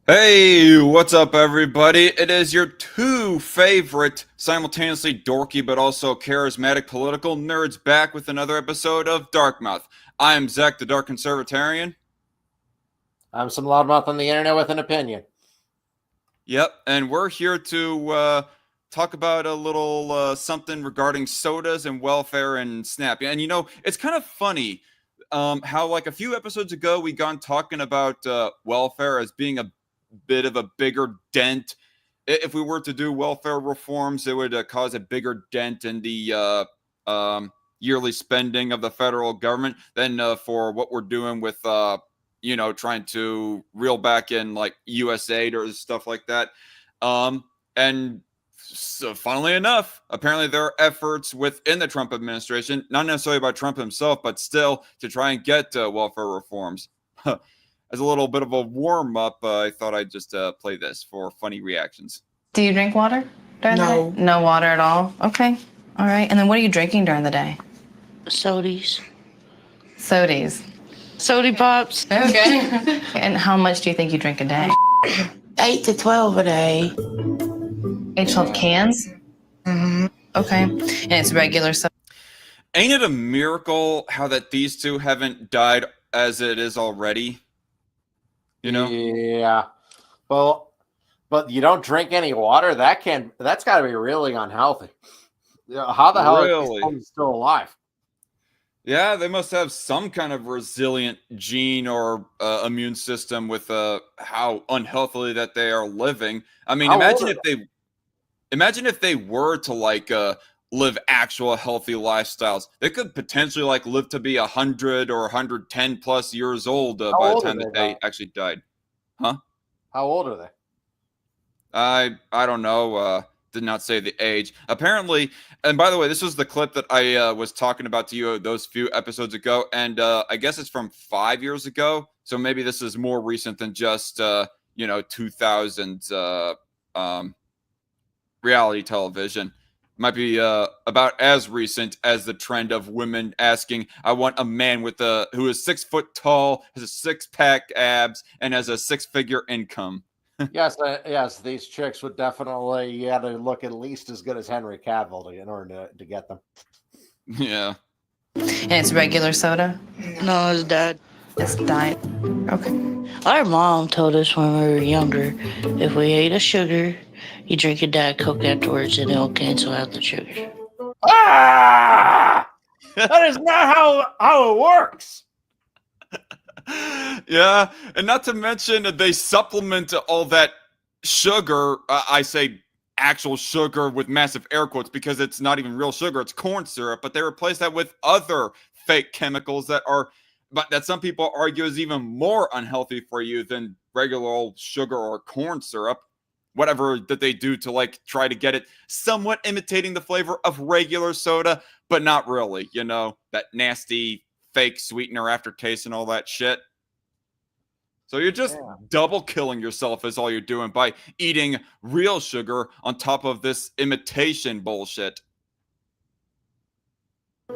Hey, what's up, everybody? It is your two favorite, simultaneously dorky but also charismatic political nerds back with another episode of DarkMouth. I am Zach, the Dark Conservatarian. I'm some loudmouth on the internet with an opinion. Yep, and we're here to talk about a little something regarding sodas and welfare and Snap. And it's kind of funny how, like, a few episodes ago, we got talking about welfare as being a bit of a bigger dent. If we were to do welfare reforms, it would cause a bigger dent in the yearly spending of the federal government than for what we're doing with trying to reel back in like USAID or stuff like that. And so, funnily enough, apparently there are efforts within the Trump administration, not necessarily by Trump himself, but still to try and get welfare reforms. As a little bit of a warm up, I thought I'd just play this for funny reactions. Do you drink water during the day? No water at all? Okay. All right. And then what are you drinking during the day? Sodies. Sodies. Sody pops. Okay. And how much do you think you drink a day? 8 to 12 a day. 8 to 12 cans? Mm-hmm. Okay. And it's regular soda? Ain't it a miracle how that these two haven't died as it is already? You know? Yeah. Well, but you don't drink any water? That's got to be really unhealthy. How the hell Really? are these still alive? Yeah, they must have some kind of resilient gene or immune system with how unhealthily that they are living. I mean, How imagine old if they were to like live actual healthy lifestyles. They could potentially like live to be 100 or 110 plus years old by the old time are that they, they actually died. Huh? How old are they? I don't know. Did not say the age. Apparently, and by the way, this was the clip that I was talking about to you those few episodes ago, and I guess it's from 5 years ago. So maybe this is more recent than just 2000s reality television. Might be about as recent as the trend of women asking, "I want a man with who is 6 foot tall, has a six-pack abs, and has a 6-figure income." Yes. These chicks would definitely you had to look at least as good as Henry Cavill in order to get them. Yeah. And it's regular soda? No, it's Dad. It's diet. Okay. Our mom told us when we were younger, if we ate a sugar, you drink a Diet Coke afterwards and it'll cancel out the sugar. Ah! That is not how it works. Yeah, and not to mention they supplement all that sugar. I say actual sugar with massive air quotes because it's not even real sugar; it's corn syrup. But they replace that with other fake chemicals that some people argue is even more unhealthy for you than regular old sugar or corn syrup. Whatever that they do to like try to get it somewhat imitating the flavor of regular soda, but not really. That nasty fake sweetener aftertaste and all that shit. So you're just double killing yourself is all you're doing by eating real sugar on top of this imitation bullshit.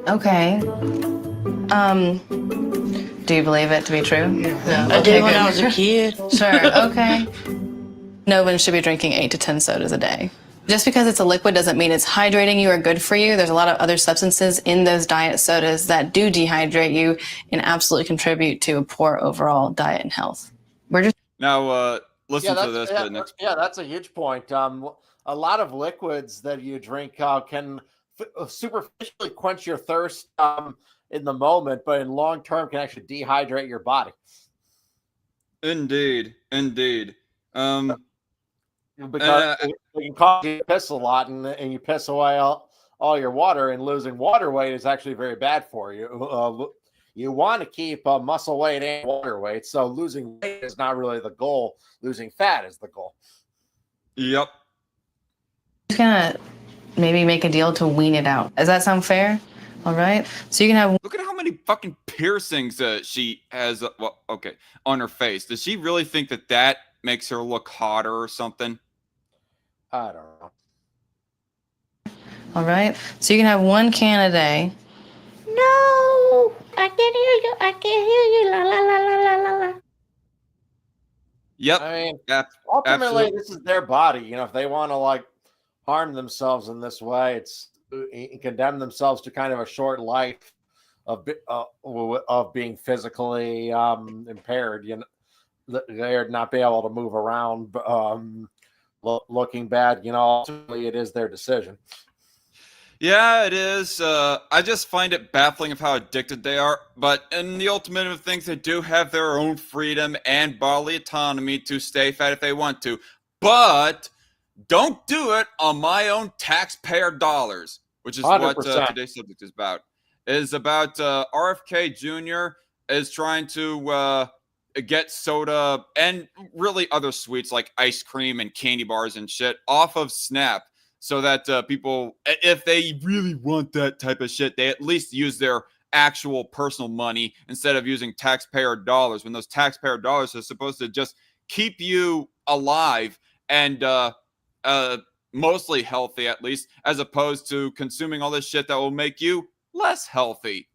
Okay. Do you believe it to be true? No. I did when I was a kid. Sure. Okay. No one should be drinking 8 to 10 sodas a day. Just because it's a liquid doesn't mean it's hydrating you or good for you. There's a lot of other substances in those diet sodas that do dehydrate you and absolutely contribute to a poor overall diet and health. Now, listen to this. That's a huge point. A lot of liquids that you drink can superficially quench your thirst in the moment, but in long term can actually dehydrate your body. Indeed. Because it can cause you to piss a lot, and you piss away all your water, and losing water weight is actually very bad for you. You want to keep muscle weight and water weight, so losing weight is not really the goal. Losing fat is the goal. Yep. Just gonna maybe make a deal to wean it out. Does that sound fair? All right. So you can have. Look at how many fucking piercings she has. On her face. Does she really think that makes her look hotter or something? I don't know. All right. So you can have 1 can a day. No, I can't hear you. La la la la la la. Yep. I mean, Ab- ultimately, absolutely. this is their body. You know, if they want to like harm themselves in this way, it's condemn themselves to kind of a short life of being physically impaired. You know, they're not be able to move around, looking bad. You know, ultimately, it is their decision. Yeah, it is. I just find it baffling of how addicted they are. But in the ultimate of things, they do have their own freedom and bodily autonomy to stay fat if they want to. But don't do it on my own taxpayer dollars, which is what 100%. today's subject is about. It is about RFK Jr. is trying to get soda and really other sweets like ice cream and candy bars and shit off of Snap so that people, if they really want that type of shit, they at least use their actual personal money instead of using taxpayer dollars when those taxpayer dollars are supposed to just keep you alive and mostly healthy, at least, as opposed to consuming all this shit that will make you less healthy.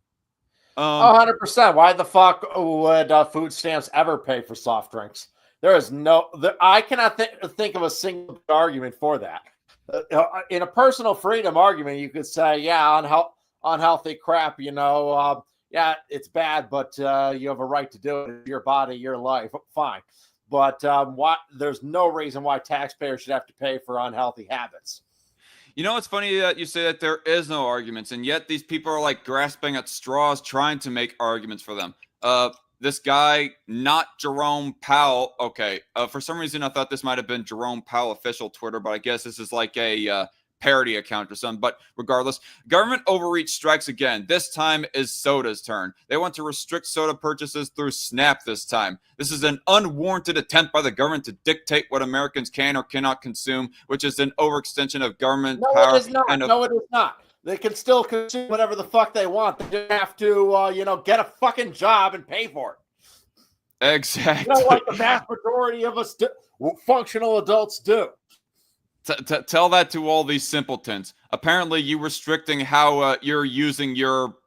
100%. Why the fuck would food stamps ever pay for soft drinks? There is I cannot think of a single argument for that. In a personal freedom argument, you could say, yeah, unhealthy crap, you know, yeah, it's bad, but you have a right to do it. Your body, your life, fine. But there's no reason why taxpayers should have to pay for unhealthy habits. You know, it's funny that you say that there is no arguments, and yet these people are like grasping at straws trying to make arguments for them. This guy, not Jerome Powell. Okay, for some reason I thought this might have been Jerome Powell official Twitter, but I guess this is like a parody account or something. But regardless, government overreach strikes again. This time is soda's turn. They want to restrict soda purchases through Snap this time. This is an unwarranted attempt by the government to dictate what Americans can or cannot consume, which is an overextension of government power. It is not. No, it is not. They can still consume whatever the fuck they want. They just have to, get a fucking job and pay for it. Exactly. You know, like the vast majority of us functional adults do. Tell that to all these simpletons. Apparently, you restricting how you're using your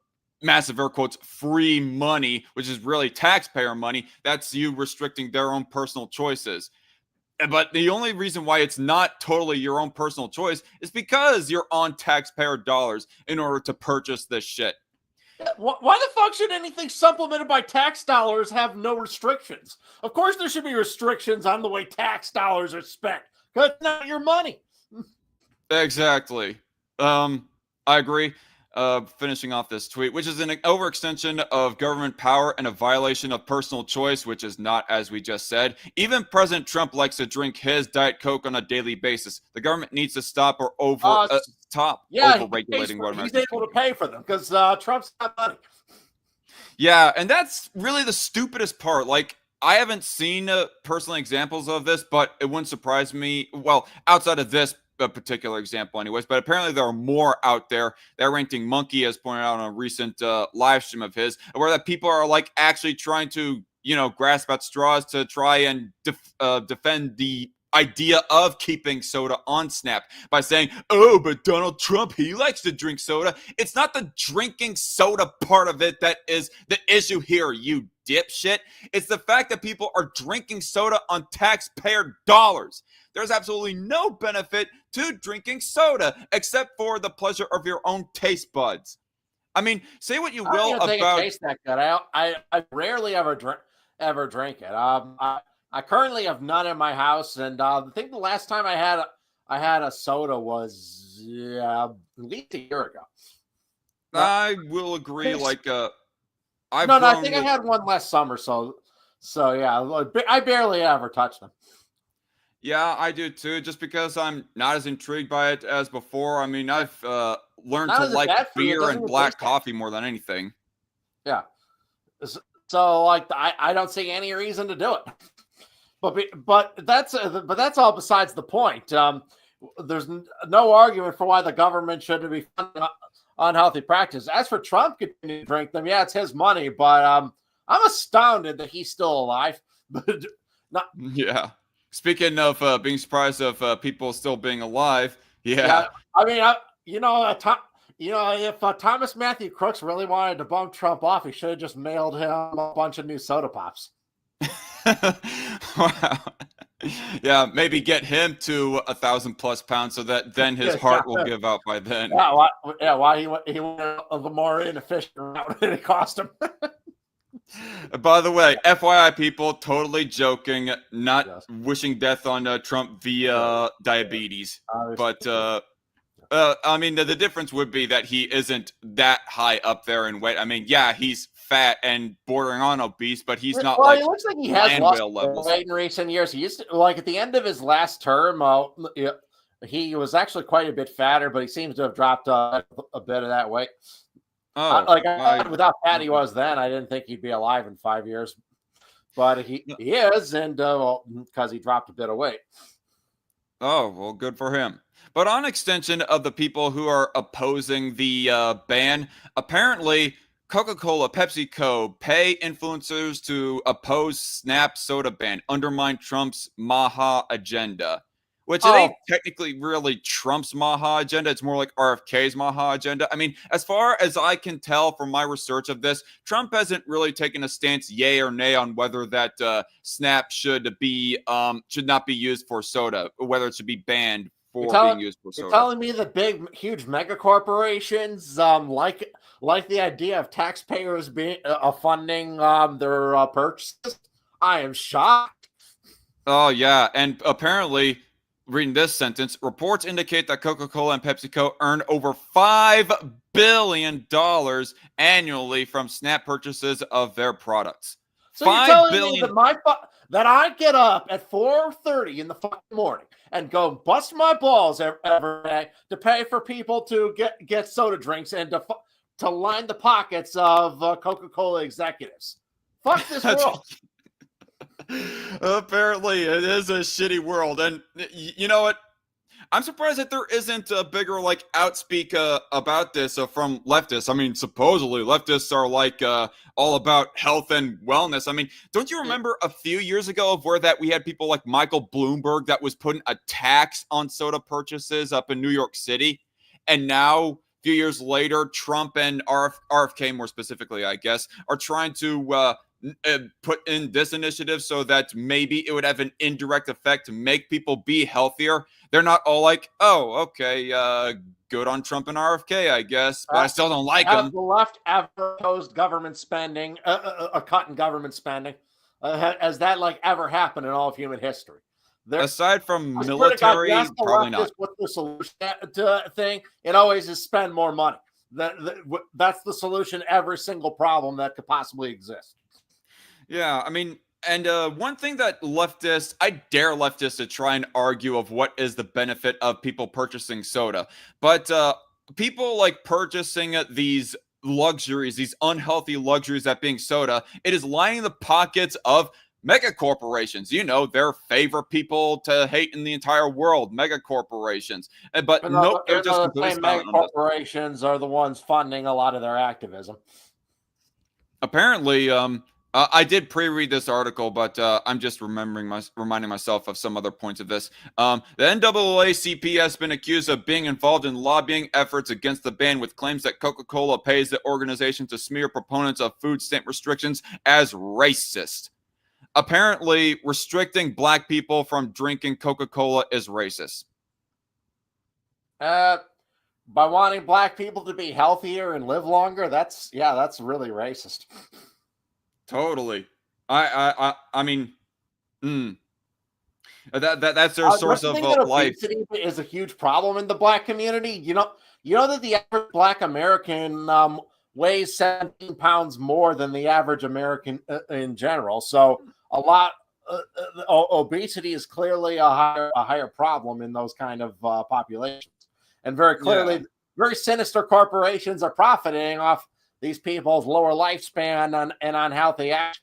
massive air quotes free money, which is really taxpayer money. That's you restricting their own personal choices. But the only reason why it's not totally your own personal choice is because you're on taxpayer dollars in order to purchase this shit. Why the fuck should anything supplemented by tax dollars have no restrictions? Of course, there should be restrictions on the way tax dollars are spent. Because it's not your money. Exactly. I agree. Finishing off this tweet, which is an overextension of government power and a violation of personal choice, which is not, as we just said. Even President Trump likes to drink his Diet Coke on a daily basis. The government needs to stop or overregulating what Americans he's able to pay for them because Trump's got money. Yeah, and that's really the stupidest part. Like, I haven't seen personal examples of this, but it wouldn't surprise me. Well, outside of this particular example anyways, but apparently there are more out there. That Ranting Monkey has pointed out on a recent live stream of his, where that people are like actually trying to, grasp at straws to try and defend the idea of keeping soda on Snap by saying, oh, but Donald Trump, he likes to drink soda. It's not the drinking soda part of it that is the issue here, you dipshit. It's the fact that people are drinking soda on taxpayer dollars. There's absolutely no benefit to drinking soda except for the pleasure of your own taste buds. I mean, say what you will about. It tastes that good. I rarely ever drink it. I currently have none in my house, and I think the last time I had a soda was at least a year ago. I will agree. Like, I think I had one last summer. So yeah, I barely ever touch them. Yeah, I do too. Just because I'm not as intrigued by it as before. I mean, I've learned to like beer and black coffee more than anything. Yeah. So like, I don't see any reason to do it. But that's all besides the point. There's no argument for why the government shouldn't be funding unhealthy practice. As for Trump continuing to drink them, yeah, it's his money, but I'm astounded that he's still alive. But yeah. Speaking of being surprised of people still being alive, yeah. I mean, if Thomas Matthew Crooks really wanted to bump Trump off, he should have just mailed him a bunch of new soda pops. Wow. Yeah, maybe get him to 1,000+ pounds so that then his heart will give out by then. Why he went the more inefficient route and it cost him. By the way, FYI, people, totally joking, not Yes. wishing death on Trump via diabetes. But I mean, the difference would be that he isn't that high up there in weight. I mean, yeah, he's fat and bordering on obese, but he's not well, like he looks like he has lost levels. weight in recent years. He used to, like at the end of his last term, he was actually quite a bit fatter, but he seems to have dropped a bit of that weight. Without fat he was then, I didn't think he'd be alive in 5 years, but he is, and because he dropped a bit of weight. Oh, well, good for him. But on extension of the people who are opposing the ban, apparently Coca-Cola, PepsiCo pay influencers to oppose Snap soda ban, undermine Trump's MAHA agenda, which it ain't technically really Trump's MAHA agenda. It's more like RFK's MAHA agenda. I mean, as far as I can tell from my research of this, Trump hasn't really taken a stance, yay or nay, on whether that Snap should not be used for soda, or whether it should be banned for being used for soda. You're telling me that big, huge mega corporations like the idea of taxpayers being funding their purchases? I am shocked. Oh yeah, and apparently, reading this sentence, reports indicate that Coca-Cola and PepsiCo earn over $5 billion annually from Snap purchases of their products. So you're telling me that I get up at 4:30 in the fucking morning and go bust my balls every day to pay for people to get soda drinks and to line the pockets of Coca-Cola executives? Fuck this world. Apparently, it is a shitty world, and you know what? I'm surprised that there isn't a bigger outspeak about this from leftists. I mean, supposedly leftists are all about health and wellness. I mean, don't you remember a few years ago of where that we had people like Michael Bloomberg that was putting a tax on soda purchases up in New York City, and now a few years later, Trump and RFK more specifically, I guess, are trying to put in this initiative so that maybe it would have an indirect effect to make people be healthier. They're not all like, oh, okay, good on Trump and RFK, I guess, but I still don't like them. Has the left ever opposed government spending, a cut in government spending? Has that ever happened in all of human history? Aside from military, probably not. What's the solution to thing? It always is spend more money. That's the solution to every single problem that could possibly exist. Yeah, I mean, and one thing that I dare leftists to try and argue of what is the benefit of people purchasing soda. But people purchasing these luxuries, these unhealthy luxuries, that being soda, it is lining the pockets of mega corporations. You know, their favorite people to hate in the entire world, mega corporations. But nope, they're just completely mega corporations are the ones funding a lot of their activism. Apparently, I did pre-read this article, but I'm just reminding myself of some other points of this. The NAACP has been accused of being involved in lobbying efforts against the ban, with claims that Coca-Cola pays the organization to smear proponents of food stamp restrictions as racist. Apparently, restricting black people from drinking Coca-Cola is racist. By wanting black people to be healthier and live longer, that's really racist. Totally. I mean, that's their source of life. Obesity is a huge problem in the black community. You know that the average black American weighs 17 pounds more than the average American in general. So a lot obesity is clearly a higher problem in those kind of populations, and very clearly, very sinister corporations are profiting off these people's lower lifespan and unhealthy actions.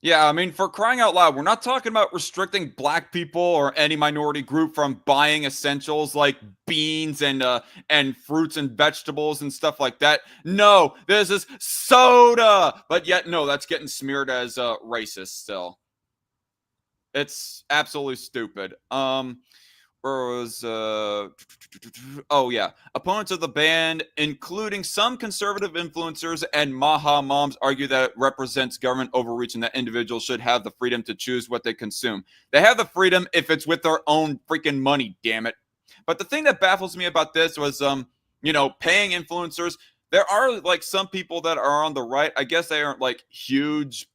Yeah, I mean, for crying out loud, we're not talking about restricting black people or any minority group from buying essentials like beans and fruits and vegetables and stuff like that. No, this is soda. But yet, no, that's getting smeared as racist still. It's absolutely stupid. where was oh yeah, opponents of the ban, including some conservative influencers and MAHA moms, argue that it represents government overreach and that individuals should have the freedom to choose what they consume. They have the freedom if it's with their own freaking money, damn it. But the thing that baffles me about this was paying influencers. There are like some people that are on the right. I guess they aren't like huge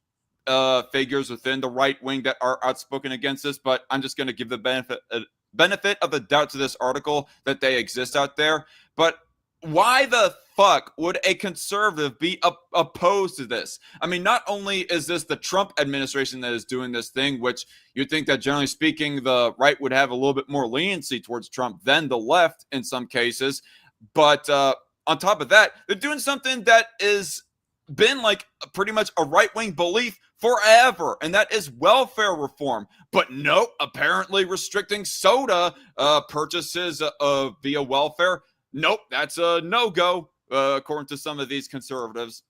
figures within the right wing that are outspoken against this, but I'm just going to give the benefit of the doubt to this article that they exist out there. But why the fuck would a conservative be opposed to this? I mean, not only is this the Trump administration that is doing this thing, which you'd think that generally speaking, the right would have a little bit more leniency towards Trump than the left in some cases. But on top of that, they're doing something that is been like pretty much a right-wing belief forever, and that is welfare reform. But no, apparently restricting soda purchases via welfare, nope, that's a no-go, according to some of these conservatives.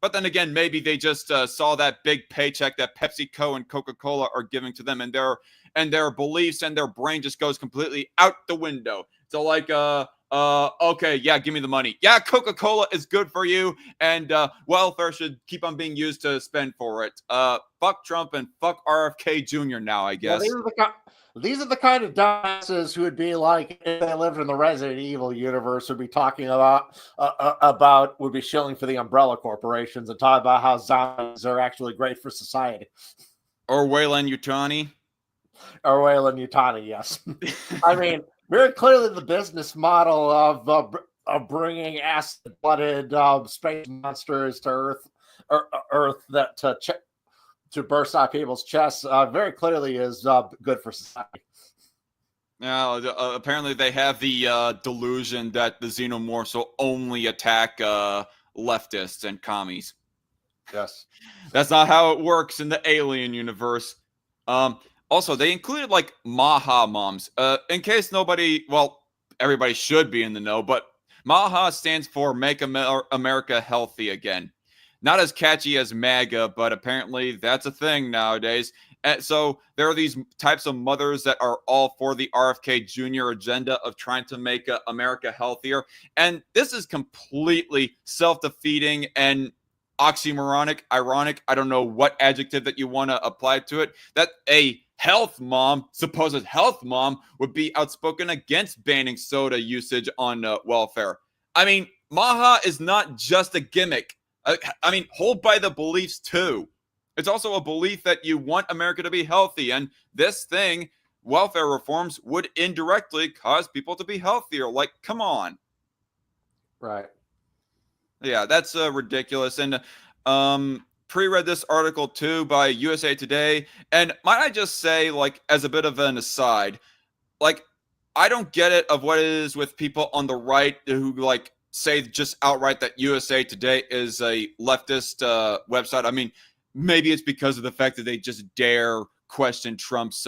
But then again, maybe they just saw that big paycheck that PepsiCo and Coca-Cola are giving to them, and their beliefs and their brain just goes completely out the window. So like, okay, yeah, give me the money. Yeah, Coca-Cola is good for you, and welfare should keep on being used to spend for it. Fuck Trump and fuck RFK Jr. now, I guess. Well, these are the kind of dumbasses who would be like, if they lived in the Resident Evil universe, would be talking about would be shilling for the umbrella corporations and talking about how zombies are actually great for society. Or Wayland Yutani. Or Wayland Yutani, yes. I mean, very clearly the business model of bringing acid-blooded space monsters to Earth that to burst out people's chests very clearly is good for society. Now, apparently they have the delusion that the xenomorphs will only attack leftists and commies. Yes. That's not how it works in the alien universe. Also, they included like MAHA moms. In case everybody should be in the know, but MAHA stands for Make America Healthy Again. Not as catchy as MAGA, but apparently that's a thing nowadays. And so there are these types of mothers that are all for the RFK Jr. agenda of trying to make America healthier. And this is completely self-defeating and oxymoronic, ironic. I don't know what adjective that you want to apply to it. That a supposed health mom, would be outspoken against banning soda usage on welfare. I mean, MAHA is not just a gimmick. I mean, hold by the beliefs too. It's also a belief that you want America to be healthy, and this thing, welfare reforms, would indirectly cause people to be healthier. Like, come on. Right. Yeah, that's ridiculous. And pre-read this article too by USA Today, and might I just say, like, as a bit of an aside, like, I don't get it of what it is with people on the right who like say just outright that USA Today is a leftist website. I mean, maybe it's because of the fact that they just dare question Trump's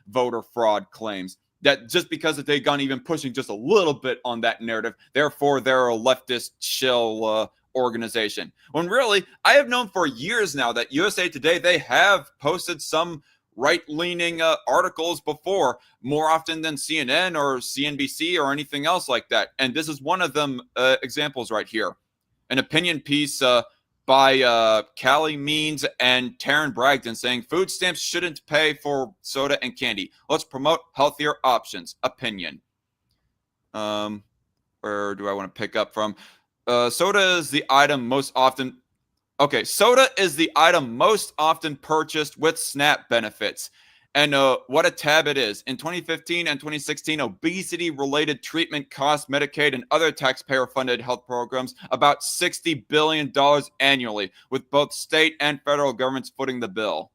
voter fraud claims. That just because that they've gone even pushing just a little bit on that narrative, therefore they're a leftist shill organization. When really, I have known for years now that USA Today, they have posted some right-leaning articles before, more often than CNN or CNBC or anything else like that. And this is one of them examples right here. An opinion piece by Callie Means and Taryn Bragdon saying food stamps shouldn't pay for soda and candy. Let's promote healthier options. Opinion. Where do I want to pick up from? Soda is the item most often... Okay, soda is the item most often purchased with SNAP benefits. And what a tab it is. In 2015 and 2016, obesity-related treatment cost Medicaid and other taxpayer-funded health programs about $60 billion annually, with both state and federal governments footing the bill.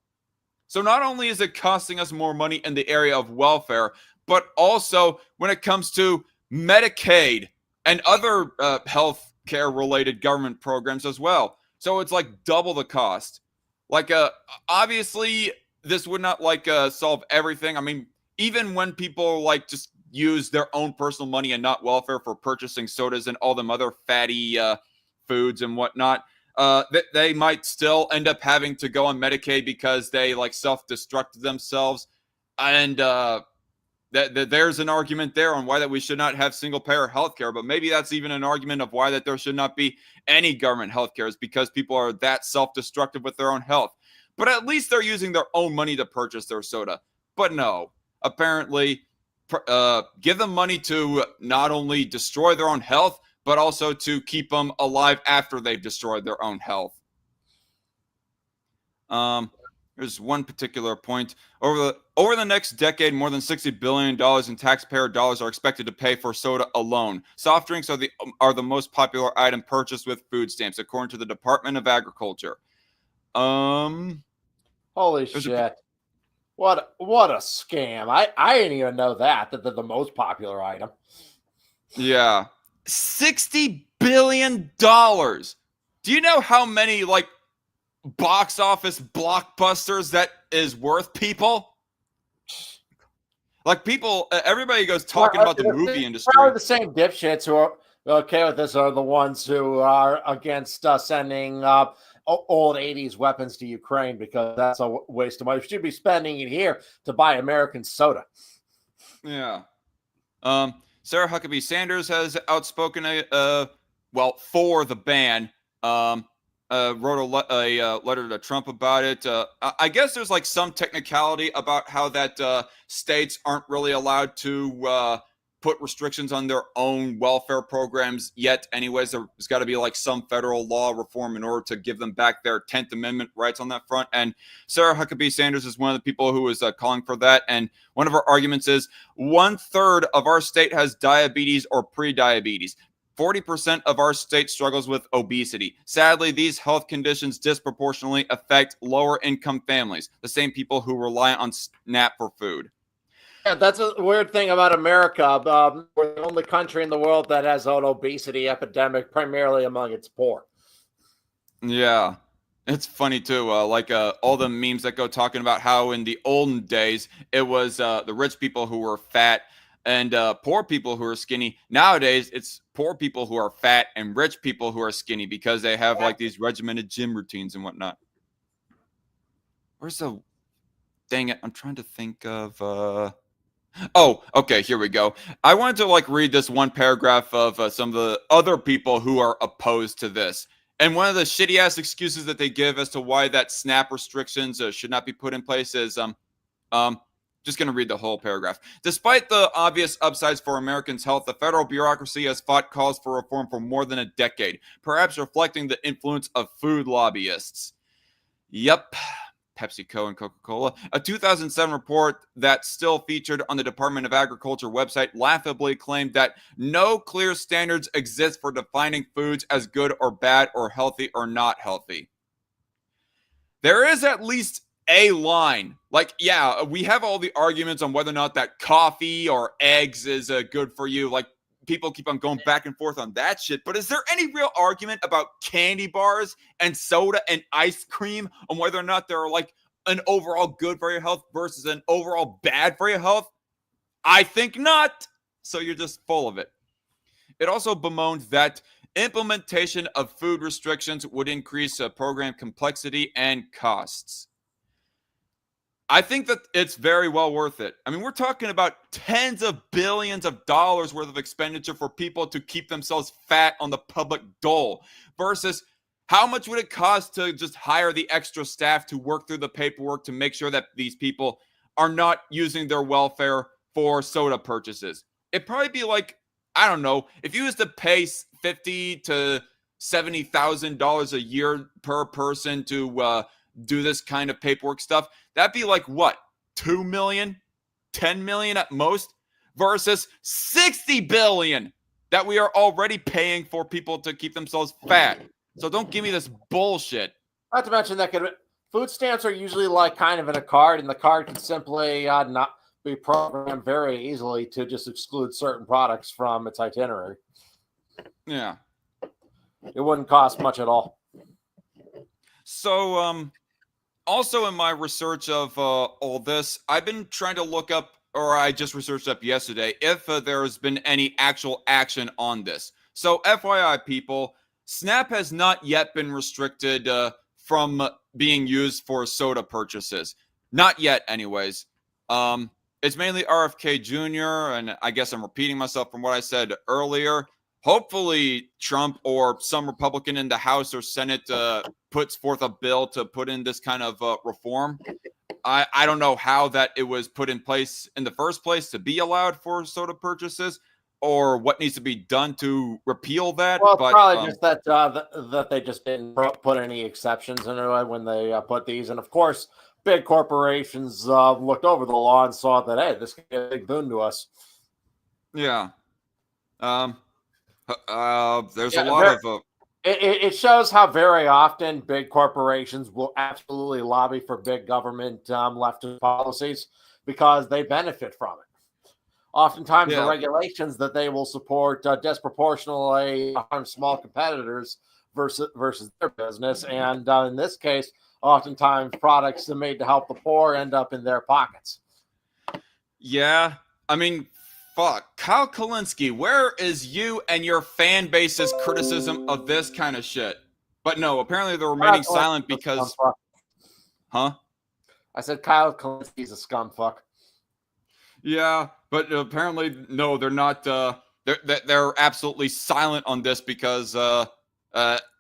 So not only is it costing us more money in the area of welfare, but also when it comes to Medicaid and other health care-related government programs as well. So it's like double the cost. Like, obviously, this would not like solve everything. I mean, even when people like just use their own personal money and not welfare for purchasing sodas and all them other fatty foods and whatnot, they might still end up having to go on Medicaid because they like self-destructed themselves, and there's an argument there on why that we should not have single-payer healthcare, but maybe that's even an argument of why that there should not be any government healthcare, is because people are that self-destructive with their own health. But at least they're using their own money to purchase their soda. But no, apparently, give them money to not only destroy their own health, but also to keep them alive after they've destroyed their own health. There's one particular point. Over the next decade, more than $60 billion in taxpayer dollars are expected to pay for soda alone. Soft drinks are the most popular item purchased with food stamps, according to the Department of Agriculture. Holy shit. What a scam. I didn't even know that they're the most popular item. Yeah. $60 billion. Do you know how many, like, box office blockbusters that is worth, people? Like, people, everybody goes talking about the movie industry. Probably the same dipshits who are okay with this are the ones who are against sending old 80s weapons to Ukraine, because that's a waste of money. We should be spending it here to buy American soda. Yeah. Sarah Huckabee Sanders has outspoken for the ban. Wrote a letter to Trump about it. I guess there's like some technicality about how that states aren't really allowed to put restrictions on their own welfare programs yet. Anyways, there's got to be like some federal law reform in order to give them back their 10th Amendment rights on that front. And Sarah Huckabee Sanders is one of the people who is calling for that. And one of her arguments is 1/3 of our state has diabetes or pre-diabetes. 40% of our state struggles with obesity. Sadly, these health conditions disproportionately affect lower income families, the same people who rely on SNAP for food. Yeah, that's a weird thing about America. We're the only country in the world that has an obesity epidemic, primarily among its poor. Yeah, it's funny too. All the memes that go talking about how in the olden days, it was the rich people who were fat and poor people who are skinny. Nowadays, it's poor people who are fat and rich people who are skinny because they have like these regimented gym routines and whatnot. Where's the... Dang it, I'm trying to think of... Oh, okay, here we go. I wanted to like read this one paragraph of some of the other people who are opposed to this. And one of the shitty ass excuses that they give as to why that SNAP restrictions should not be put in place is just going to read the whole paragraph. Despite the obvious upsides for Americans' health, the federal bureaucracy has fought calls for reform for more than a decade, perhaps reflecting the influence of food lobbyists. Yep. PepsiCo and Coca-Cola. A 2007 report that still featured on the Department of Agriculture website laughably claimed that no clear standards exist for defining foods as good or bad or healthy or not healthy. There is at least a line. Like, yeah, we have all the arguments on whether or not that coffee or eggs is good for you. Like, people keep on going back and forth on that shit. But is there any real argument about candy bars and soda and ice cream on whether or not they're like an overall good for your health versus an overall bad for your health? I think not. So you're just full of it. It also bemoaned that implementation of food restrictions would increase program complexity and costs. I think that it's very well worth it. I mean, we're talking about tens of billions of dollars worth of expenditure for people to keep themselves fat on the public dole versus how much would it cost to just hire the extra staff to work through the paperwork to make sure that these people are not using their welfare for soda purchases. It'd probably be like, I don't know, if you used to pay $50,000 to $70,000 a year per person to do this kind of paperwork stuff, that'd be like what, 2 million, 10 million at most, versus 60 billion that we are already paying for people to keep themselves fat. So don't give me this bullshit. Not to mention that food stamps are usually like kind of in a card, and the card can simply not be programmed very easily to just exclude certain products from its itinerary. Yeah. It wouldn't cost much at all. So, also in my research of all this, I've been trying to look up, or I just researched up yesterday, if there has been any actual action on this. So, FYI, people, SNAP has not yet been restricted from being used for soda purchases. Not yet, anyways. it's mainly RFK Jr., and I guess I'm repeating myself from what I said earlier. Hopefully, Trump or some Republican in the House or Senate puts forth a bill to put in this kind of reform. I don't know how that it was put in place in the first place to be allowed for soda purchases, or what needs to be done to repeal that. Well, but probably just that they just didn't put any exceptions into it when they put these. And of course, big corporations looked over the law and saw that, hey, this could be a big boon to us. Yeah. There's a lot of... It shows how very often big corporations will absolutely lobby for big government leftist policies because they benefit from it. Oftentimes, the regulations that they will support disproportionately harm small competitors versus their business. And in this case, oftentimes products made to help the poor end up in their pockets. Yeah, I mean, fuck. Kyle Kulinski, where is you and your fan base's criticism of this kind of shit? But no, apparently they're remaining silent because... Huh? I said Kyle Kulinski's a scumfuck. Yeah, but apparently, no, they're not. They're absolutely silent on this because all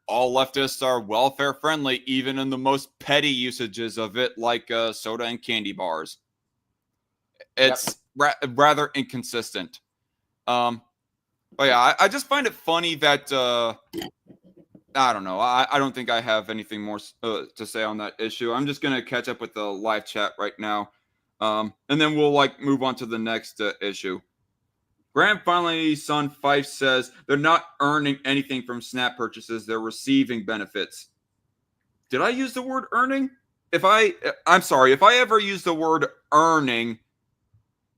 leftists are welfare friendly, even in the most petty usages of it, like soda and candy bars. It's rather inconsistent. But yeah, I just find it funny that I don't know. I don't think I have anything more to say on that issue. I'm just gonna catch up with the live chat right now. And then we'll move on to the next issue. Graham finally son Fife says they're not earning anything from SNAP purchases, they're receiving benefits. Did I use the word earning? I'm sorry, if I ever use the word earning,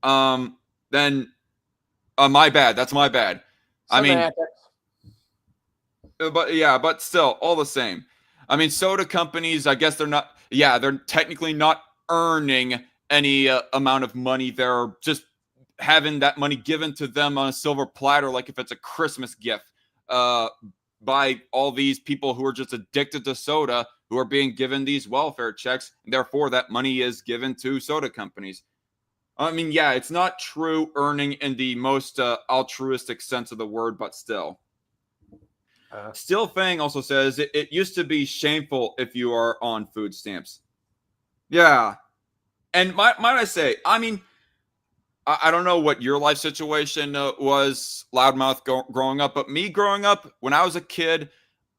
then my bad. That's my bad. Semantics. But still, all the same. I mean, soda companies, I guess they're technically not earning any amount of money. They're just having that money given to them on a silver platter, like if it's a Christmas gift, by all these people who are just addicted to soda, who are being given these welfare checks. And therefore, that money is given to soda companies. I mean, yeah, it's not true earning in the most altruistic sense of the word, but still. Still Fang also says it used to be shameful if you are on food stamps. Yeah. And might I say, I mean, I don't know what your life situation was, Loudmouth, growing up, but me growing up, when I was a kid,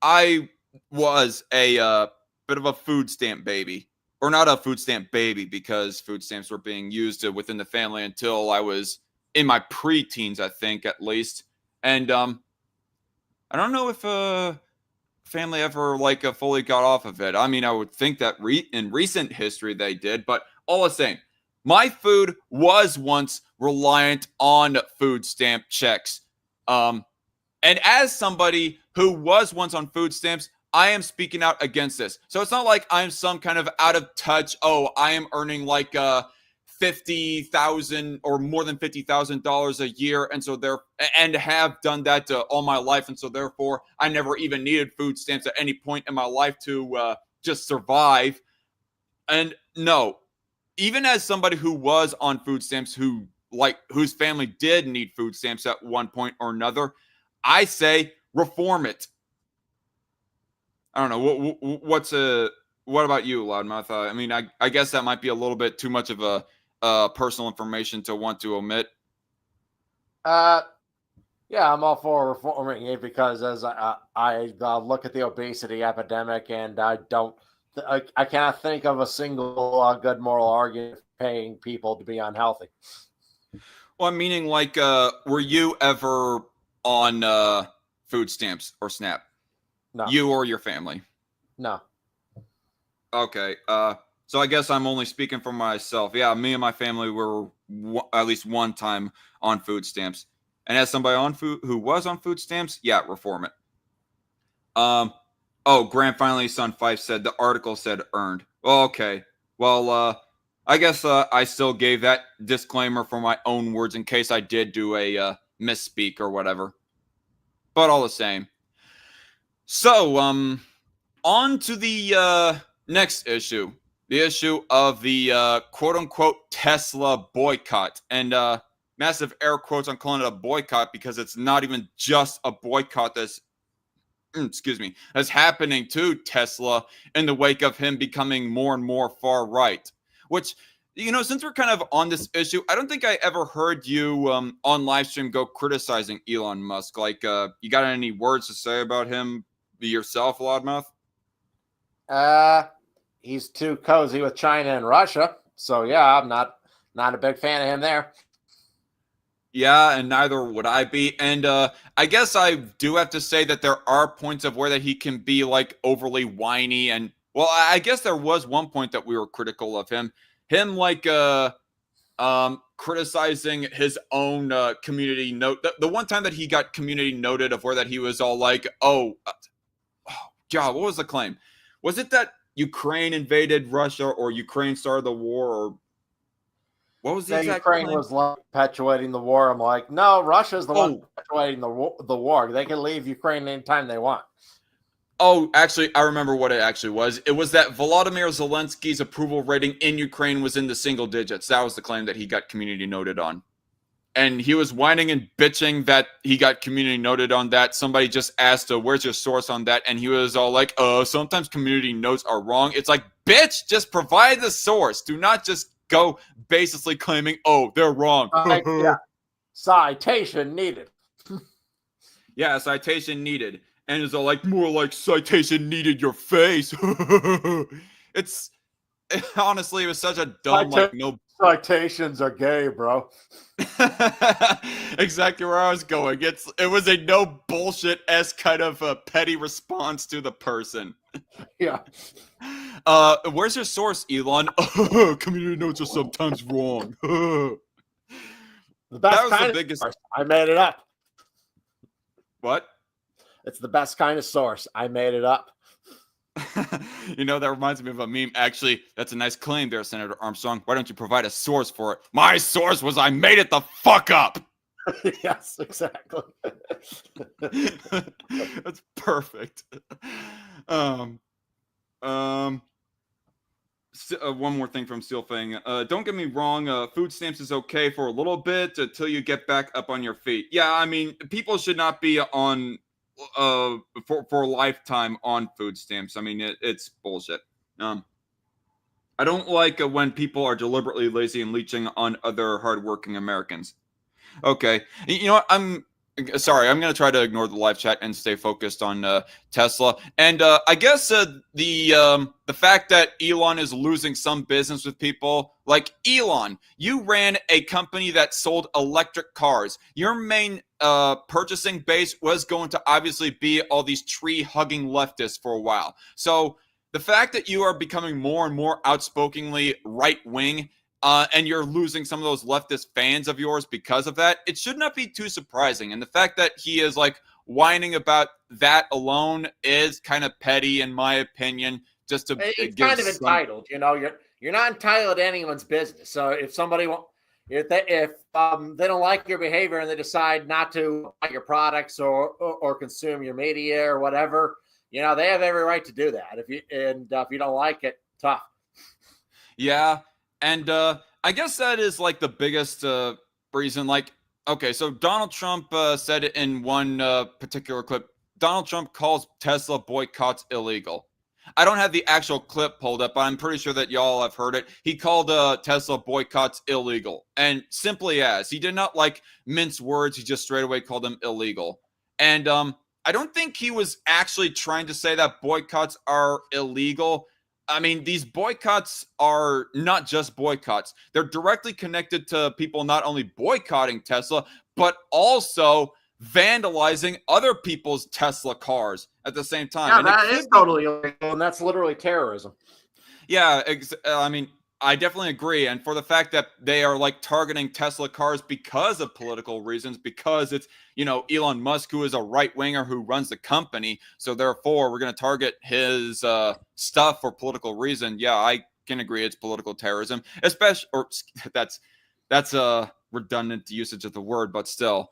I was a bit of a food stamp baby. Or not a food stamp baby, because food stamps were being used within the family until I was in my preteens, I think, at least. And I don't know if family ever fully got off of it. I mean, I would think that in recent history they did, but all the same, my food was once reliant on food stamp checks. And as somebody who was once on food stamps, I am speaking out against this. So it's not like I'm some kind of out of touch, I am earning $50,000 or more than $50,000 a year, and have done that all my life, and so therefore I never even needed food stamps at any point in my life to just survive. And no, even as somebody who was on food stamps, whose family did need food stamps at one point or another, I say reform it. I don't know. What about you, Loudmouth? I mean, I guess that might be a little bit too much of a personal information to want to omit. Yeah, I'm all for reforming it because as I look at the obesity epidemic, and I cannot think of a single good moral argument for paying people to be unhealthy. Well, I'm meaning were you ever on food stamps or SNAP? No. You or your family? No. Okay. So I guess I'm only speaking for myself. Yeah, me and my family were at least one time on food stamps. And as somebody who was on food stamps, yeah, reform it. Grant finally son Fife said the article said earned. Well, okay. Well, I guess I still gave that disclaimer for my own words in case I did do a misspeak or whatever. But all the same. So, on to the next issue. the issue of the quote-unquote Tesla boycott. And massive air quotes on calling it a boycott because it's not even just a boycott that's happening to Tesla in the wake of him becoming more and more far right. Which, since we're kind of on this issue, I don't think I ever heard you on live stream go criticizing Elon Musk. Like, you got any words to say about him yourself, Loudmouth? He's too cozy with China and Russia. So yeah, I'm not a big fan of him there. Yeah, and neither would I be. And I guess I do have to say that there are points of where that he can be like overly whiny. And well, I guess there was one point that we were critical of him. Him like criticizing his own community note. The one time that he got community noted of where that he was all like, oh God, what was the claim? Was it that Ukraine invaded Russia or Ukraine started the war, or what was the exact Ukraine claim? was perpetuating the war. I'm like, no, Russia's the one perpetuating the war. They can leave Ukraine anytime they want. Oh, actually, I remember what it actually was. It was that Volodymyr Zelensky's approval rating in Ukraine was in the single digits. That was the claim that he got community noted on. And he was whining and bitching that he got community noted on that. Somebody just asked, where's your source on that? And he was all like, sometimes community notes are wrong. It's like, bitch, just provide the source. Do not just go basically claiming, they're wrong. Yeah. Citation needed. Yeah, citation needed. And it's all like, more like citation needed your face. Honestly, it was such a dumb, Citations are gay, bro. Exactly where I was going. It was a no bullshit-esque kind of a petty response to the person. Yeah. Where's your source, Elon? Community notes are sometimes wrong. The best kind of biggest source. I made it up. What? It's the best kind of source. I made it up. That reminds me of a meme. Actually, that's a nice claim there, Senator Armstrong. Why don't you provide a source for it? My source was I made it the fuck up. Yes, exactly. That's perfect. One more thing from Steelfang. Don't get me wrong. Food stamps is okay for a little bit until you get back up on your feet. Yeah, I mean, people should not be on for a lifetime on food stamps. I mean, it's bullshit. I don't like when people are deliberately lazy and leeching on other hardworking Americans. Okay, you know what? I'm sorry. I'm going to try to ignore the live chat and stay focused on Tesla. And I guess the fact that Elon is losing some business with people like Elon. You ran a company that sold electric cars. Your main purchasing base was going to obviously be all these tree-hugging leftists for a while. So the fact that you are becoming more and more outspokenly right-wing, and you're losing some of those leftist fans of yours because of that, it should not be too surprising. And the fact that he is like whining about that alone is kind of petty, in my opinion. Just to it's kind of entitled, You're not entitled to anyone's business. So if somebody if they don't like your behavior and they decide not to buy your products or consume your media or whatever, they have every right to do that. If you don't like it, tough. Yeah. And I guess that is like the biggest reason. Like, okay, so Donald Trump said it in one particular clip. Donald Trump calls Tesla boycotts illegal. I don't have the actual clip pulled up, but I'm pretty sure that y'all have heard it. He called Tesla boycotts illegal. And simply as. He did not like mince words. He just straight away called them illegal. And I don't think he was actually trying to say that boycotts are illegal. I mean, these boycotts are not just boycotts. They're directly connected to people not only boycotting Tesla, but also vandalizing other people's Tesla cars at the same time. Yeah, and that is totally illegal, and that's literally terrorism. Yeah, I mean, I definitely agree. And for the fact that they are like targeting Tesla cars because of political reasons, because it's, Elon Musk, who is a right winger who runs the company. So therefore, we're going to target his stuff for political reason. Yeah, I can agree it's political terrorism, especially, or that's a redundant usage of the word, but still.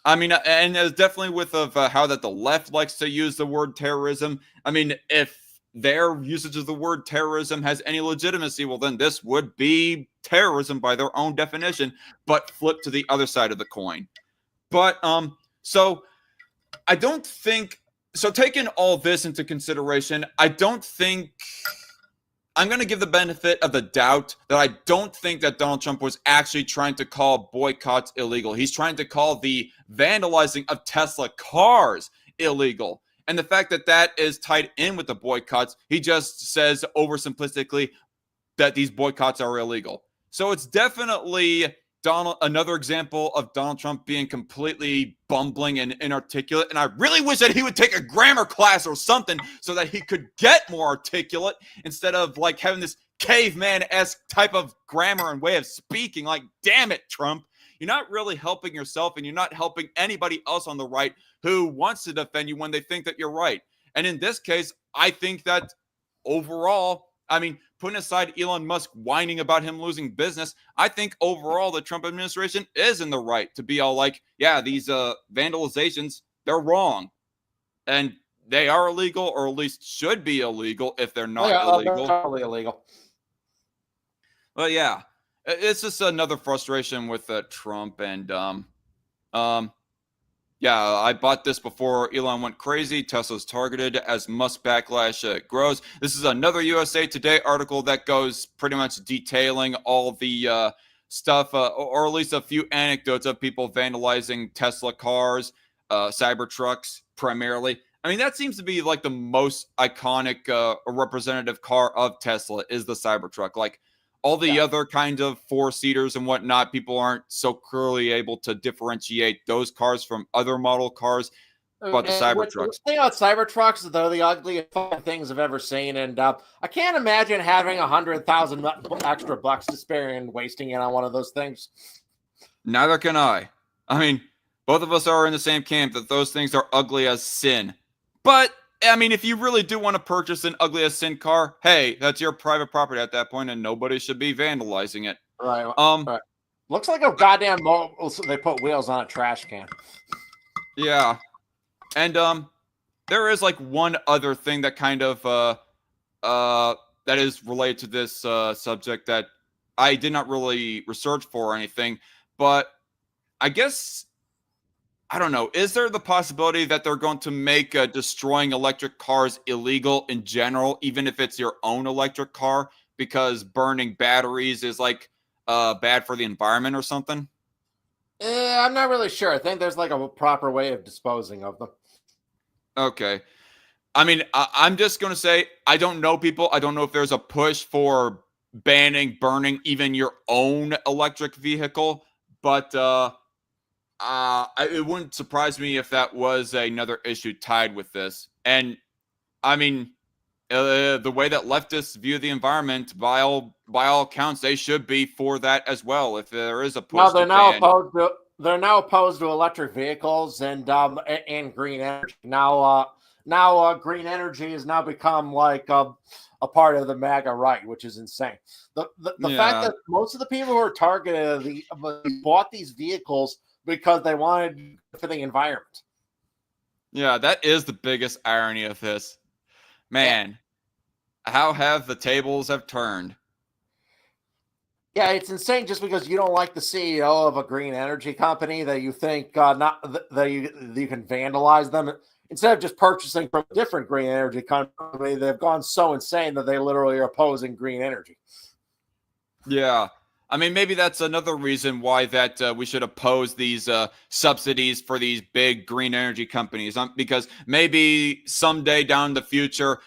I mean, and definitely with how that the left likes to use the word terrorism. I mean, if their usage of the word terrorism has any legitimacy, well, then this would be terrorism by their own definition, but flip to the other side of the coin. But so I don't think so. Taking all this into consideration, I don't think I'm going to give the benefit of the doubt that I don't think that Donald Trump was actually trying to call boycotts illegal. He's trying to call the vandalizing of Tesla cars illegal. And the fact that that is tied in with the boycotts, he just says oversimplistically that these boycotts are illegal. So it's definitely another example of Donald Trump being completely bumbling and inarticulate. And I really wish that he would take a grammar class or something so that he could get more articulate instead of like having this caveman-esque type of grammar and way of speaking. Like, damn it, Trump. You're not really helping yourself, and you're not helping anybody else on the right who wants to defend you when they think that you're right. And in this case, I think that overall, I mean, putting aside Elon Musk whining about him losing business, I think overall the Trump administration is in the right to be all like, yeah, these vandalizations, they're wrong. And they are illegal, or at least should be illegal if they're not illegal. They're totally illegal. But yeah, it's just another frustration with Trump. And yeah, I bought this before Elon went crazy. Tesla's targeted as Musk backlash grows. This is another USA Today article that goes pretty much detailing all the stuff, or at least a few anecdotes of people vandalizing Tesla cars, Cybertrucks primarily. I mean, that seems to be like the most iconic representative car of Tesla is the Cybertruck. Like, all the other kind of four-seaters and whatnot, people aren't so clearly able to differentiate those cars from other model cars, but the Cybertrucks. The thing about Cybertrucks, they're the ugliest things I've ever seen, and I can't imagine having $100,000 extra bucks to spare and wasting it on one of those things. Neither can I. I mean, both of us are in the same camp that those things are ugly as sin. But I mean, if you really do want to purchase an ugly as sin car, hey, that's your private property at that point, and nobody should be vandalizing it. Right. Right. Looks like a goddamn they put wheels on a trash can. Yeah. And there is like one other thing that kind of that is related to this subject that I did not really research for or anything, but I guess I don't know. Is there the possibility that they're going to make destroying electric cars illegal in general, even if it's your own electric car, because burning batteries is like bad for the environment or something? I'm not really sure. I think there's like a proper way of disposing of them. Okay. I mean, I'm just going to say, I don't know people. I don't know if there's a push for banning burning even your own electric vehicle, but it wouldn't surprise me if that was another issue tied with this. And I mean, the way that leftists view the environment, by all accounts, they should be for that as well. If there is a push, no, they're now opposed to electric vehicles and green energy. Now green energy has now become like a part of the MAGA right, which is insane. The fact that most of the people who are targeted bought these vehicles because they wanted for the environment. Yeah, that is the biggest irony of this. Man, how have the tables have turned? Yeah, it's insane just because you don't like the CEO of a green energy company that you think that you can vandalize them. Instead of just purchasing from a different green energy company, they've gone so insane that they literally are opposing green energy. Yeah. I mean, maybe that's another reason why that we should oppose these subsidies for these big green energy companies, because maybe someday down the future,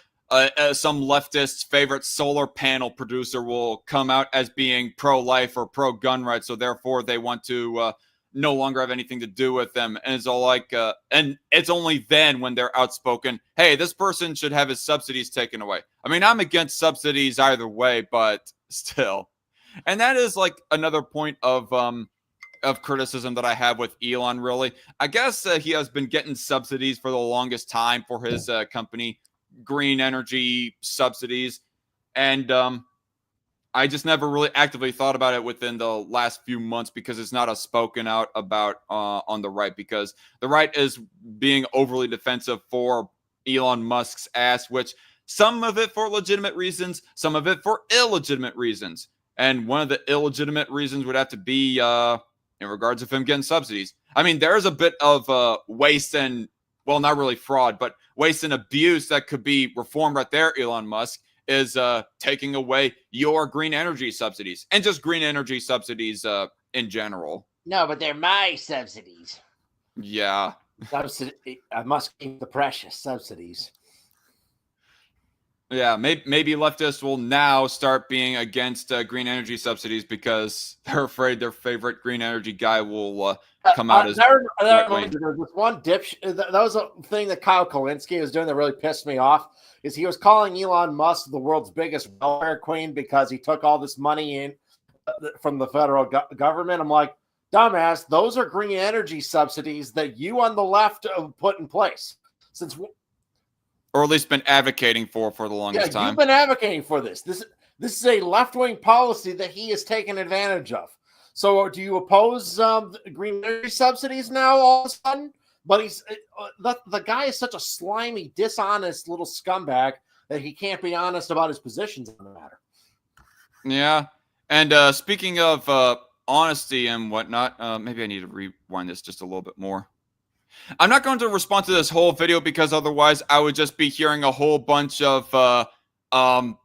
some leftist's favorite solar panel producer will come out as being pro-life or pro-gun rights, so therefore they want to no longer have anything to do with them. And it's all like, and it's only then when they're outspoken, hey, this person should have his subsidies taken away. I mean, I'm against subsidies either way, but still. And that is like another point of criticism that I have with Elon, really. I guess he has been getting subsidies for the longest time for his company, green energy subsidies. And I just never really actively thought about it within the last few months because it's not a spoken out about on the right, because the right is being overly defensive for Elon Musk's ass, which Some of it for legitimate reasons, some of it for illegitimate reasons. And one of the illegitimate reasons would have to be in regards of him getting subsidies. I mean, there's a bit of waste and, well, not really fraud, but waste and abuse that could be reformed right there, Elon Musk, is taking away your green energy subsidies and just green energy subsidies in general. No, but they're my subsidies. Yeah. I must keep the precious subsidies. Yeah, maybe leftists will now start being against green energy subsidies because they're afraid their favorite green energy guy will come out as there was one dipshit. That was a thing that Kyle Kulinski was doing that really pissed me off. Is he was calling Elon Musk the world's biggest welfare queen because he took all this money in from the federal government. I'm like, dumbass, those are green energy subsidies that you on the left have put in place or at least been advocating for the longest time. You've been advocating for this. This is a left-wing policy that he has taken advantage of. So do you oppose green energy subsidies now all of a sudden? But the guy is such a slimy, dishonest little scumbag that he can't be honest about his positions on the matter. Yeah. And speaking of honesty and whatnot, maybe I need to rewind this just a little bit more. I'm not going to respond to this whole video because otherwise I would just be hearing a whole bunch of what am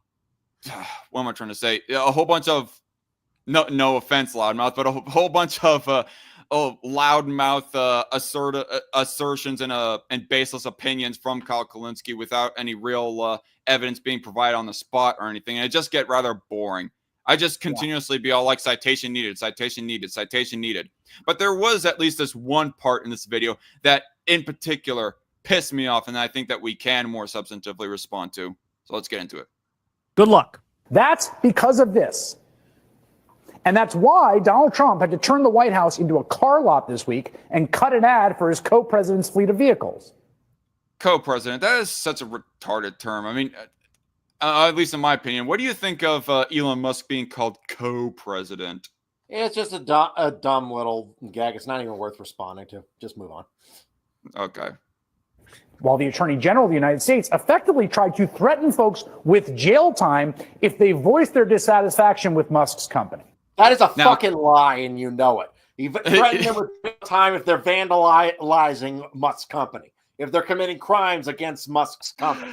I trying to say? A whole bunch of no offense, Loudmouth, but a whole bunch of loudmouth assertions and baseless opinions from Kyle Uncoolinski without any real evidence being provided on the spot or anything, and it just get rather boring. I just continuously be all like citation needed, citation needed, citation needed. But there was at least this one part in this video that in particular pissed me off, and I think that we can more substantively respond to. So let's get into it. Good luck. That's because of this. And that's why Donald Trump had to turn the White House into a car lot this week and cut an ad for his co-president's fleet of vehicles. Co-president, that is such a retarded term. I mean, at least in my opinion, what do you think of Elon Musk being called co-president? It's just a dumb little gag. It's not even worth responding to. Just move on. Okay. While the Attorney General of the United States effectively tried to threaten folks with jail time if they voiced their dissatisfaction with Musk's company. That is a fucking lie, and you know it. He threatened them with jail time if they're vandalizing Musk's company, if they're committing crimes against Musk's company.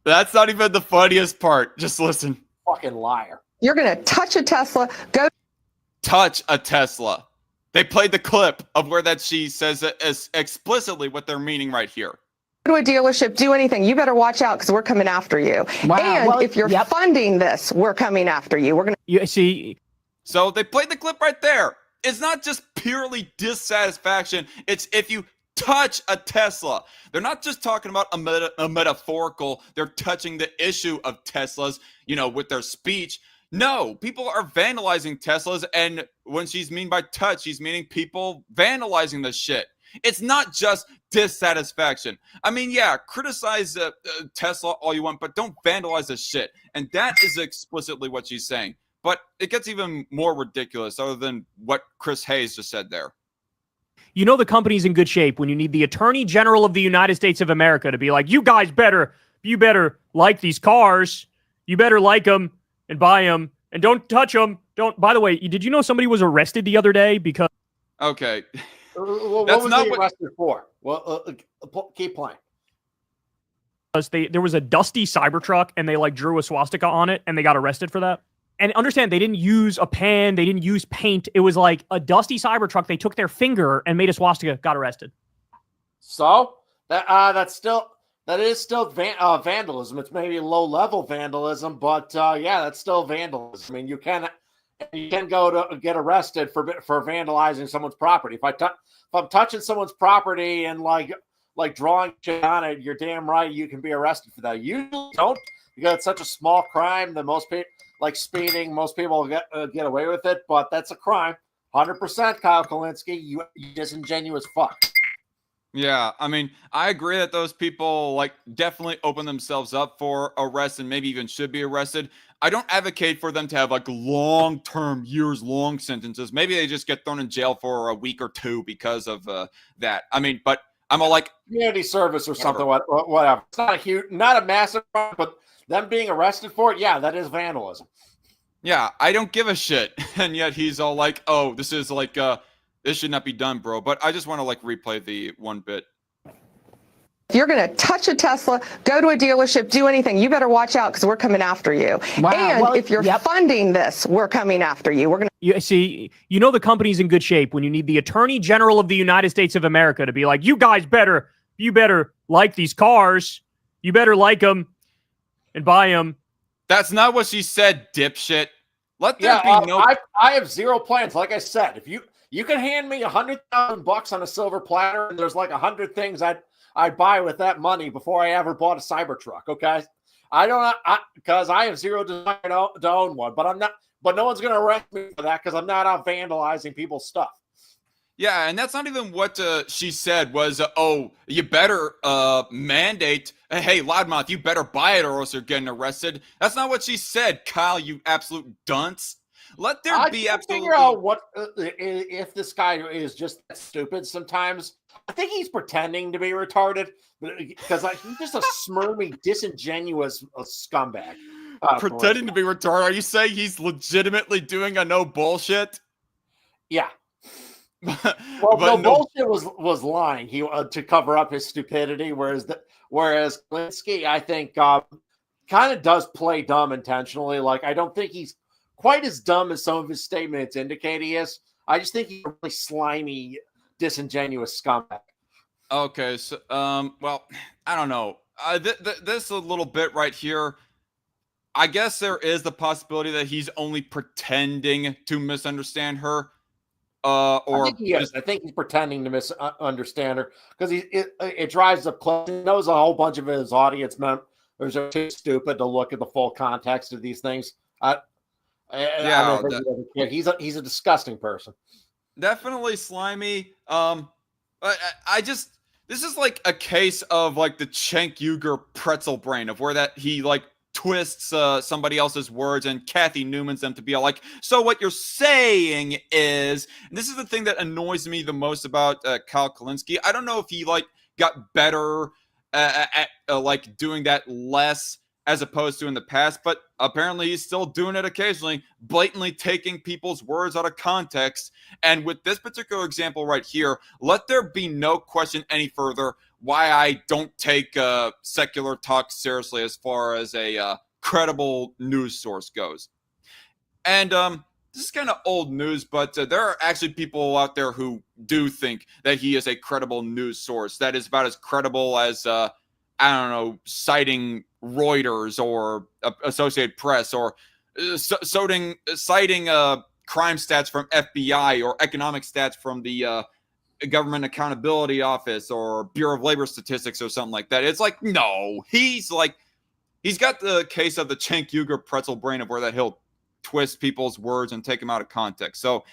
That's not even the funniest part. Just listen. Fucking liar. You're going to touch a Tesla, go touch a Tesla. They played the clip of where that she says explicitly what they're meaning right here. to a dealership, do anything. You better watch out because we're coming after you. Wow. And Well, if you're funding this, we're coming after you. We're going to. You see, So they played the clip right there. It's not just purely dissatisfaction. It's if you touch a Tesla. They're not just talking about a metaphorical. They're touching the issue of Teslas, you know, with their speech. No, people are vandalizing Teslas. And when she's mean by touch, she's meaning people vandalizing the shit. It's not just dissatisfaction. I mean, yeah, criticize Tesla all you want, but don't vandalize the shit. And that is explicitly what she's saying. But it gets even more ridiculous other than what Chris Hayes just said there. you know the company's in good shape when you need the Attorney General of the United States of America to be like, you guys better like these cars. You better like them and buy them and don't touch them. Don't. By the way, did you know somebody was arrested the other day because? Okay. What That's was not he what- arrested for? Well, keep playing. There was a dusty Cybertruck and they like drew a swastika on it and they got arrested for that. And understand, they didn't use a pen, they didn't use paint. It was like a dusty Cybertruck. They took their finger and made a swastika, got arrested. So that is still vandalism. It's maybe low level vandalism, but yeah, that's still vandalism. I mean, you can go to get arrested for vandalizing someone's property. If I'm touching someone's property and like drawing shit on it, you're damn right you can be arrested for that. Usually don't, because it's such a small crime that most people, like speeding, most people get away with it, but that's a crime. 100%, Kyle Kulinski, you disingenuous fuck. Yeah, I mean, I agree that those people like definitely open themselves up for arrest and maybe even should be arrested. I don't advocate for them to have like long-term, years-long sentences. Maybe they just get thrown in jail for a week or two because of that. I mean, but I'm all like, community service or something, whatever. It's not a massive problem, but them being arrested for it, yeah, that is vandalism. yeah, I don't give a shit. And yet he's all like, oh, this is like, this should not be done, bro. But I just want to like replay the one bit. If you're going to touch a Tesla, go to a dealership, do anything, you better watch out because we're coming after you. Wow. And Well, if you're funding this, we're coming after you. We're going to. You see, you know the company's in good shape when you need the Attorney General of the United States of America to be like, you better like these cars. You better like them and buy them. That's not what she said, dipshit. Let there be no. I have zero plans. Like I said, if you can hand me $100,000 on a silver platter, and there's like 100 things I'd buy with that money before I ever bought a Cybertruck. Okay, I don't because I have zero desire to own one, but I'm not. But no one's going to arrest me for that because I'm not out vandalizing people's stuff. Yeah, and that's not even what she said was, oh, you better mandate, hey, Loudmouth, you better buy it or else you're getting arrested. That's not what she said, Kyle, you absolute dunce. Let there be absolutely. Figure out what if this guy is just that stupid sometimes. I think he's pretending to be retarded because he's just a smirmy, disingenuous scumbag. Pretending to be retarded? Are you saying he's legitimately doing a no bullshit? Yeah. Well, bullshit was lying. He to cover up his stupidity, whereas Kulinski, I think, kind of does play dumb intentionally. Like, I don't think he's quite as dumb as some of his statements indicate he is. I just think he's a really slimy, disingenuous scumbag. Okay, so well, I don't know. This a little bit right here. I guess there is the possibility that he's only pretending to misunderstand her. Or I think he's pretending to misunderstand her because it drives up close. He knows a whole bunch of his audience members are too stupid to look at the full context of these things. He's a disgusting person. Definitely slimy. This is like a case of like the Cenk Uygur pretzel brain of where that he like twists somebody else's words and Kathy Newman's them to be all like, so what you're saying is, and this is the thing that annoys me the most about Kyle Uncoolinski. I don't know if he like got better at like doing that less as opposed to in the past, but apparently he's still doing it occasionally, blatantly taking people's words out of context. And with this particular example right here, let there be no question any further why I don't take secular talk seriously as far as a credible news source goes. And this is kind of old news, but there are actually people out there who do think that he is a credible news source that is about as credible as, I don't know, citing Reuters or Associated Press or citing crime stats from FBI or economic stats from the Government Accountability Office or Bureau of Labor Statistics or something like that. It's like, no, he's got the case of the Cenk Uygur pretzel brain of where that he'll twist people's words and take them out of context. So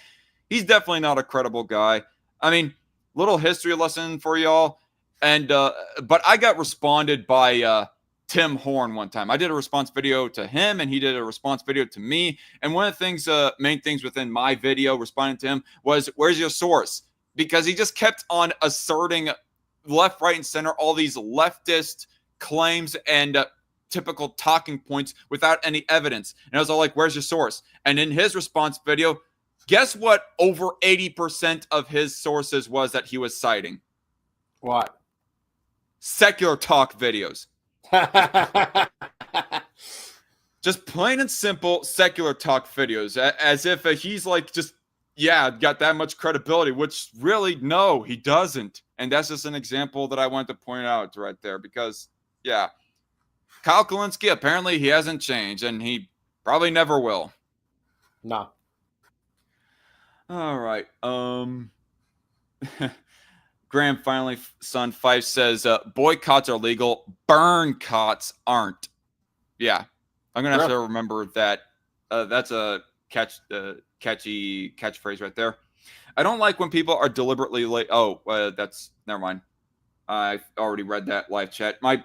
he's definitely not a credible guy. I mean, little history lesson for y'all. And but I got responded by Tim Horn one time. I did a response video to him and he did a response video to me. And one of the things, main things within my video responding to him was, where's your source? Because he just kept on asserting left, right, and center all these leftist claims and typical talking points without any evidence. And I was all like, where's your source? And in his response video, guess what over 80% of his sources was that he was citing? What? Secular talk videos. Just plain and simple secular talk videos. As if he's like just, yeah, got that much credibility, which really, no, he doesn't. And that's just an example that I wanted to point out right there because, yeah, Kyle Uncoolinski, apparently he hasn't changed and he probably never will. No. All right. Graham finally son Fife says boycotts are legal, burn cots aren't. Yeah, I'm gonna have to remember that. That's a catchy catchphrase right there. I don't like when people are deliberately late. Oh, that's never mind. I already read that live chat. My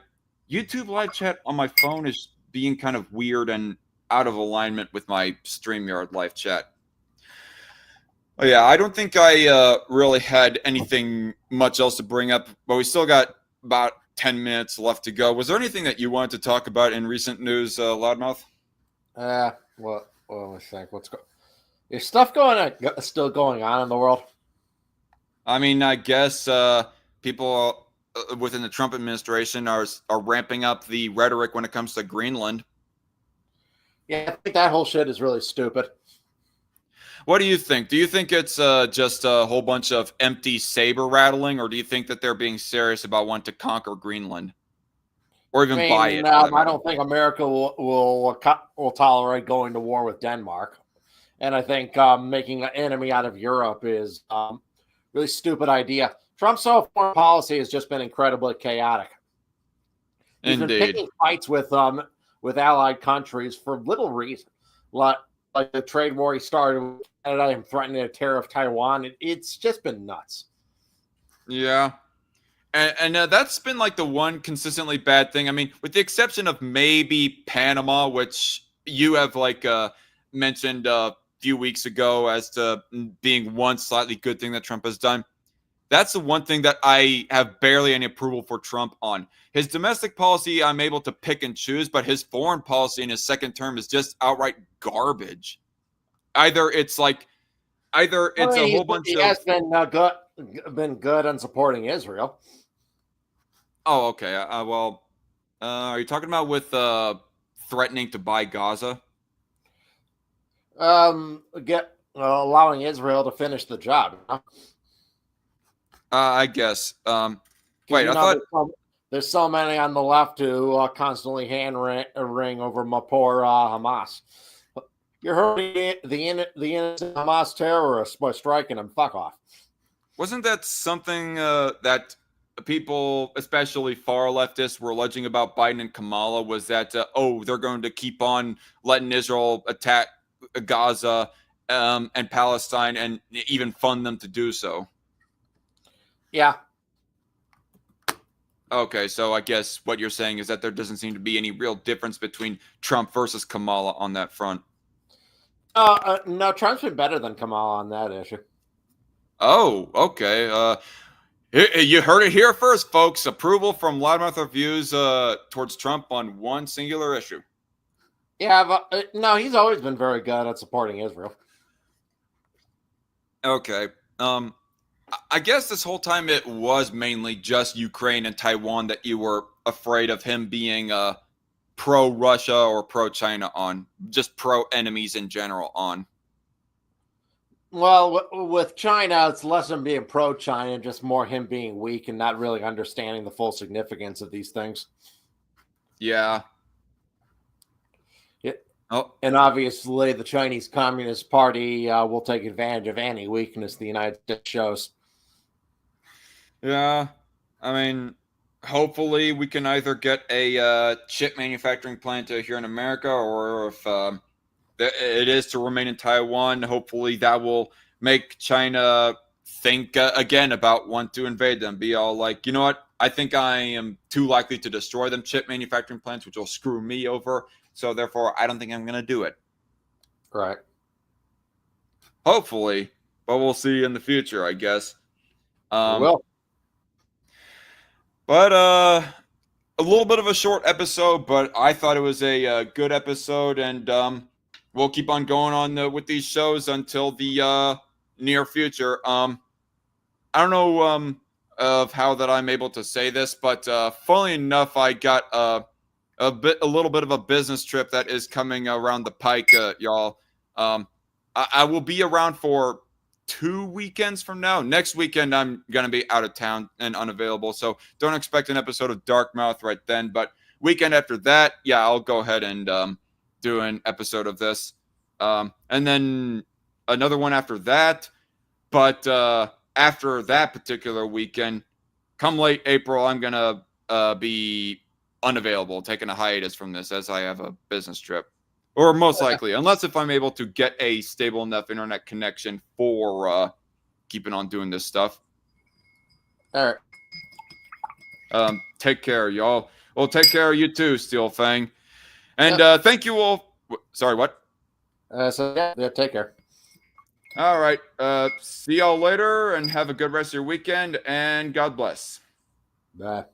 YouTube live chat on my phone is being kind of weird and out of alignment with my StreamYard live chat. Oh, yeah, I don't think I really had anything much else to bring up, but we still got about 10 minutes left to go. Was there anything that you wanted to talk about in recent news, Loudmouth? What? Let me think. Is stuff still going on in the world? I mean, I guess people within the Trump administration are ramping up the rhetoric when it comes to Greenland. Yeah, I think that whole shit is really stupid. What do you think? Do you think it's just a whole bunch of empty saber rattling, or do you think that they're being serious about wanting to conquer Greenland, or even buy it? I don't think America will tolerate going to war with Denmark, and I think making an enemy out of Europe is really stupid idea. Trump's foreign policy has just been incredibly chaotic. He's been picking fights with allied countries for little reason, like the trade war he started with Canada and threatening a tariff Taiwan. It's just been nuts. Yeah. And that's been like the one consistently bad thing. I mean, with the exception of maybe Panama, which you have like mentioned a few weeks ago as to being one slightly good thing that Trump has done. That's the one thing that I have barely any approval for Trump on. His domestic policy, I'm able to pick and choose, but his foreign policy in his second term is just outright garbage. Either it's a whole bunch of... He has been good on supporting Israel. Oh, okay. Are you talking about with threatening to buy Gaza? Allowing Israel to finish the job. You know? I guess. Wait, I thought there's so many on the left who constantly hand ring over my poor Hamas. You're hurting the innocent Hamas terrorists by striking them. Fuck off. Wasn't that something that people, especially far leftists, were alleging about Biden and Kamala? Was that they're going to keep on letting Israel attack Gaza and Palestine and even fund them to do so? Yeah. Okay, so I guess what you're saying is that there doesn't seem to be any real difference between Trump versus Kamala on that front. No, Trump's been better than Kamala on that issue. Oh, okay. You heard it here first, folks. Approval from Loudmouth Reviews towards Trump on one singular issue. Yeah, but no, he's always been very good at supporting Israel. Okay. I guess this whole time it was mainly just Ukraine and Taiwan that you were afraid of him being pro-Russia or pro-China on, just pro-enemies in general on. Well, with China, it's less than being pro-China, just more him being weak and not really understanding the full significance of these things. Yeah. Oh. And obviously, the Chinese Communist Party will take advantage of any weakness the United States shows. Yeah. I mean, hopefully we can either get a chip manufacturing plant here in America, or if it is to remain in Taiwan, hopefully that will make China think again about want to invade them. Be all like, you know what? I think I am too likely to destroy them chip manufacturing plants, which will screw me over. So therefore, I don't think I'm going to do it. Right. Hopefully, but we'll see in the future, I guess. Well. But a little bit of a short episode, but I thought it was a good episode, and we'll keep on going on with these shows until the near future. I don't know of how that I'm able to say this, but funnily enough, I got a little bit of a business trip that is coming around the pike, y'all. I will be around for 2 weekends from now. Next weekend, I'm going to be out of town and unavailable, so don't expect an episode of DarkMouth right then. But weekend after that, yeah, I'll go ahead and do an episode of this. And then another one after that. But after that particular weekend, come late April, I'm going to be unavailable, taking a hiatus from this as I have a business trip. Or most likely, unless if I'm able to get a stable enough internet connection for keeping on doing this stuff. All right. Take care, y'all. Well, take care of you too, Steel Fang. And thank you all. Sorry, what? So yeah, take care. All right. See y'all later and have a good rest of your weekend and God bless. Bye.